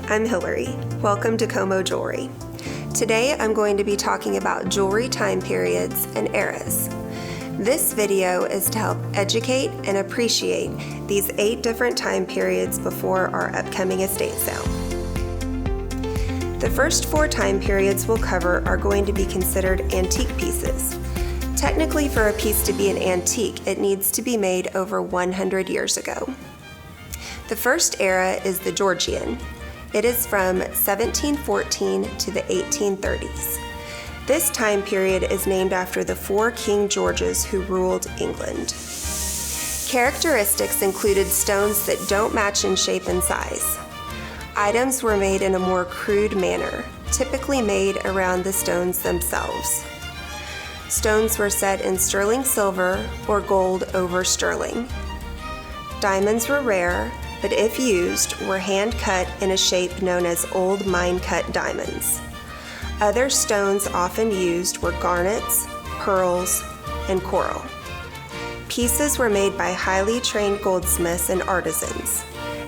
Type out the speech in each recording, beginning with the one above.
I'm Hillary. Welcome to COMEAU Jewelry. Today I'm going to be talking about jewelry time periods and eras. This video is to help educate and appreciate these 8 different time periods before our upcoming estate sale. The first 4 time periods we'll cover are going to be considered antique pieces. Technically, for a piece to be an antique, it needs to be made over 100 years ago. The first era is the Georgian. It is from 1714 to the 1830s. This time period is named after the 4 King Georges who ruled England. Characteristics included stones that don't match in shape and size. Items were made in a more crude manner, typically made around the stones themselves. Stones were set in sterling silver or gold over sterling. Diamonds were rare, but if used, were hand-cut in a shape known as old mine-cut diamonds. Other stones often used were garnets, pearls, and coral. Pieces were made by highly trained goldsmiths and artisans.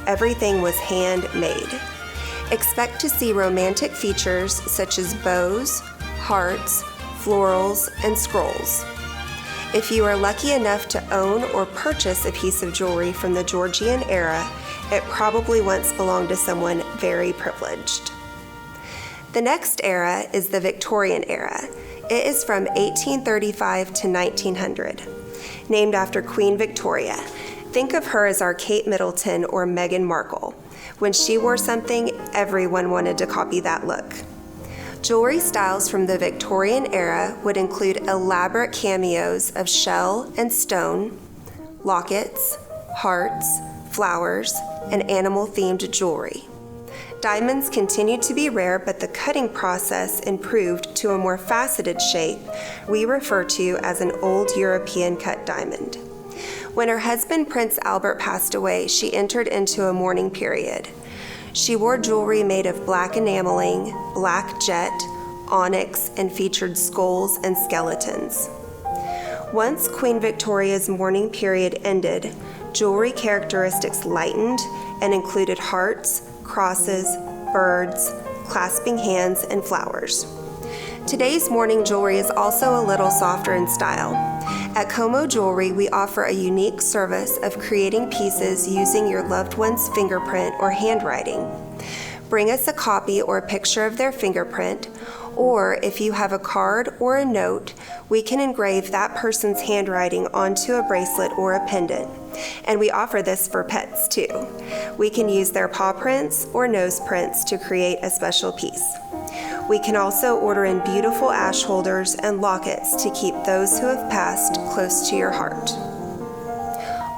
Everything was handmade. Expect to see romantic features such as bows, hearts, florals, and scrolls. If you are lucky enough to own or purchase a piece of jewelry from the Georgian era, it probably once belonged to someone very privileged. The next era is the Victorian era. It is from 1835 to 1900. Named after Queen Victoria, think of her as our Kate Middleton or Meghan Markle. When she wore something, everyone wanted to copy that look. Jewelry styles from the Victorian era would include elaborate cameos of shell and stone, lockets, hearts, flowers, and animal-themed jewelry. Diamonds continued to be rare, but the cutting process improved to a more faceted shape we refer to as an old European cut diamond. When her husband Prince Albert passed away, she entered into a mourning period. She wore jewelry made of black enameling, black jet, onyx, and featured skulls and skeletons. Once Queen Victoria's mourning period ended, jewelry characteristics lightened and included hearts, crosses, birds, clasping hands, and flowers. Today's mourning jewelry is also a little softer in style. At COMEAU Jewelry, we offer a unique service of creating pieces using your loved one's fingerprint or handwriting. Bring us a copy or a picture of their fingerprint, or if you have a card or a note, we can engrave that person's handwriting onto a bracelet or a pendant. And we offer this for pets too. We can use their paw prints or nose prints to create a special piece. We can also order in beautiful ash holders and lockets to keep those who have passed close to your heart.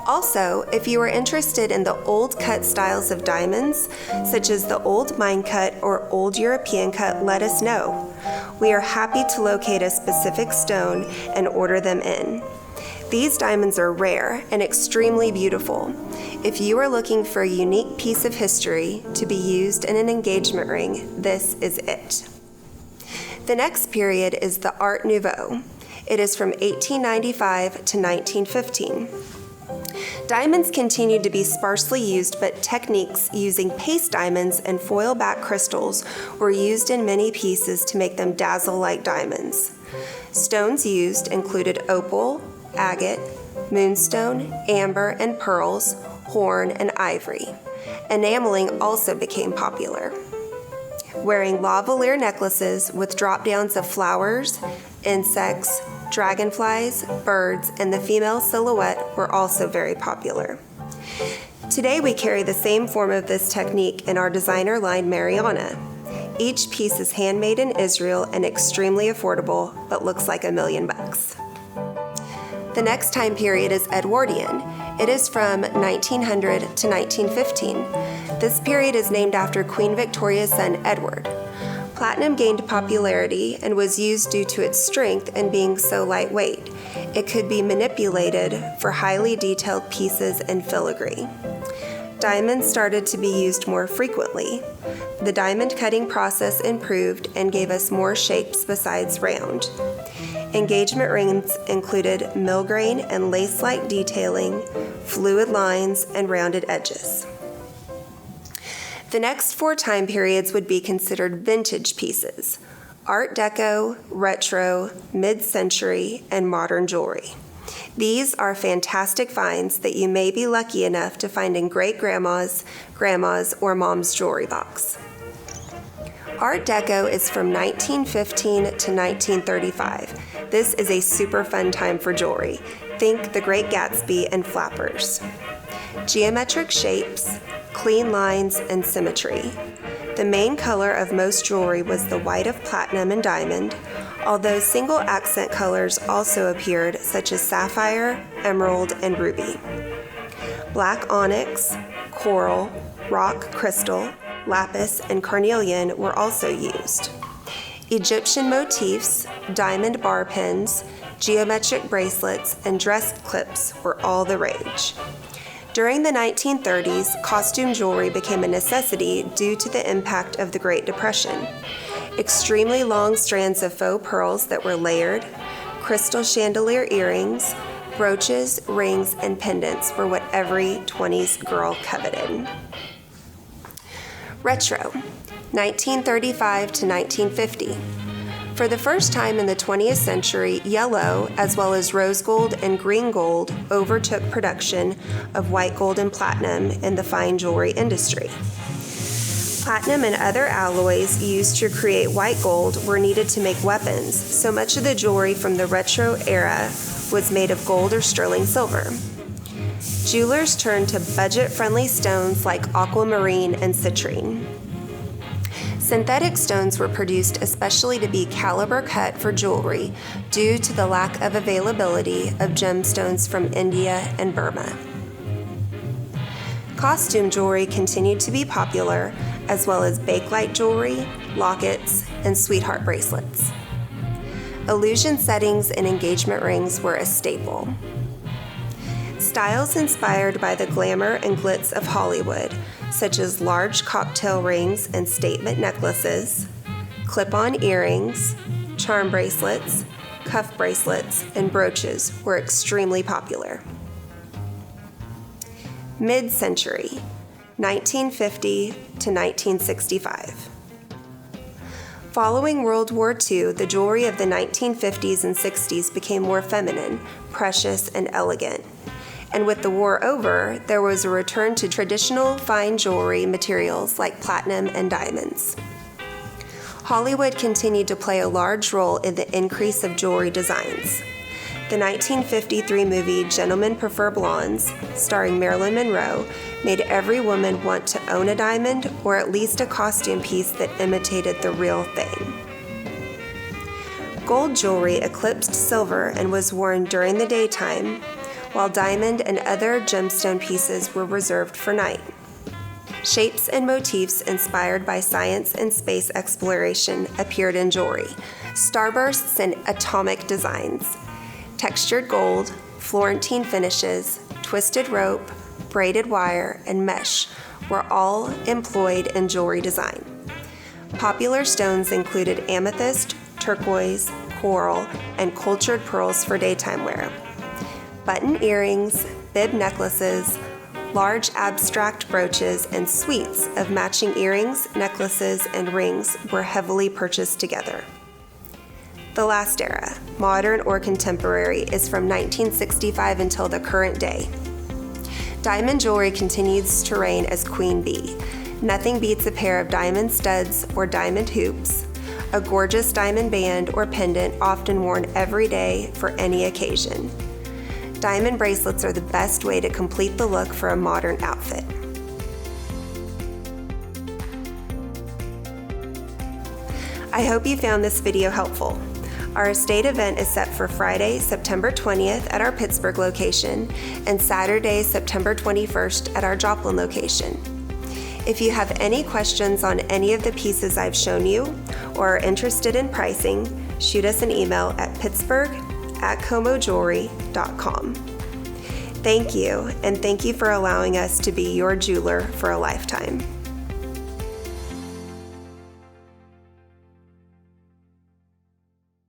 Also, if you are interested in the old cut styles of diamonds, such as the old mine cut or old European cut, let us know. We are happy to locate a specific stone and order them in. These diamonds are rare and extremely beautiful. If you are looking for a unique piece of history to be used in an engagement ring, this is it. The next period is the Art Nouveau. It is from 1895 to 1915. Diamonds continued to be sparsely used, but techniques using paste diamonds and foil back crystals were used in many pieces to make them dazzle like diamonds. Stones used included opal, agate, moonstone, amber, and pearls, horn, and ivory. Enameling also became popular. Wearing lavalier necklaces with drop-downs of flowers, insects, dragonflies, birds, and the female silhouette were also very popular. Today we carry the same form of this technique in our designer line Mariana. Each piece is handmade in Israel and extremely affordable, but looks like $1 million. The next time period is Edwardian. It is from 1900 to 1915. This period is named after Queen Victoria's son Edward. Platinum gained popularity and was used due to its strength and being so lightweight. It could be manipulated for highly detailed pieces and filigree. Diamonds started to be used more frequently. The diamond cutting process improved and gave us more shapes besides round. Engagement rings included millgrain and lace-like detailing, fluid lines, and rounded edges. The next 4 time periods would be considered vintage pieces: Art Deco, retro, mid-century, and modern jewelry. These are fantastic finds that you may be lucky enough to find in great-grandma's, grandma's, or mom's jewelry box. Art Deco is from 1915 to 1935. This is a super fun time for jewelry. Think The Great Gatsby and flappers. Geometric shapes, clean lines, and symmetry. The main color of most jewelry was the white of platinum and diamond, although single accent colors also appeared, such as sapphire, emerald, and ruby. Black onyx, coral, rock crystal, lapis, and carnelian were also used. Egyptian motifs, diamond bar pins, geometric bracelets, and dress clips were all the rage. During the 1930s, costume jewelry became a necessity due to the impact of the Great Depression. Extremely long strands of faux pearls that were layered, crystal chandelier earrings, brooches, rings, and pendants were what every 20s girl coveted. Retro, 1935 to 1950. For the first time in the 20th century, yellow, as well as rose gold and green gold, overtook production of white gold and platinum in the fine jewelry industry. Platinum and other alloys used to create white gold were needed to make weapons, so much of the jewelry from the retro era was made of gold or sterling silver. Jewelers turned to budget-friendly stones like aquamarine and citrine. Synthetic stones were produced especially to be caliber cut for jewelry due to the lack of availability of gemstones from India and Burma. Costume jewelry continued to be popular, as well as bakelite jewelry, lockets, and sweetheart bracelets. Illusion settings and engagement rings were a staple. Styles inspired by the glamour and glitz of Hollywood, such as large cocktail rings and statement necklaces, clip-on earrings, charm bracelets, cuff bracelets, and brooches were extremely popular. Mid-century, 1950 to 1965. Following World War II, the jewelry of the 1950s and 60s became more feminine, precious, and elegant. And with the war over, there was a return to traditional fine jewelry materials like platinum and diamonds. Hollywood continued to play a large role in the increase of jewelry designs. The 1953 movie Gentlemen Prefer Blondes, starring Marilyn Monroe, made every woman want to own a diamond or at least a costume piece that imitated the real thing. Gold jewelry eclipsed silver and was worn during the daytime, while diamond and other gemstone pieces were reserved for night. Shapes and motifs inspired by science and space exploration appeared in jewelry, starbursts and atomic designs. Textured gold, Florentine finishes, twisted rope, braided wire, and mesh were all employed in jewelry design. Popular stones included amethyst, turquoise, coral, and cultured pearls for daytime wear. Button earrings, bib necklaces, large abstract brooches, and suites of matching earrings, necklaces, and rings were heavily purchased together. The last era, modern or contemporary, is from 1965 until the current day. Diamond jewelry continues to reign as queen bee. Nothing beats a pair of diamond studs or diamond hoops, a gorgeous diamond band or pendant often worn every day for any occasion. Diamond bracelets are the best way to complete the look for a modern outfit. I hope you found this video helpful. Our estate event is set for Friday, September 20th at our Pittsburgh location and Saturday, September 21st at our Joplin location. If you have any questions on any of the pieces I've shown you or are interested in pricing, shoot us an email at pittsburgh@comeaujewelry.com. Thank you, and thank you for allowing us to be your jeweler for a lifetime.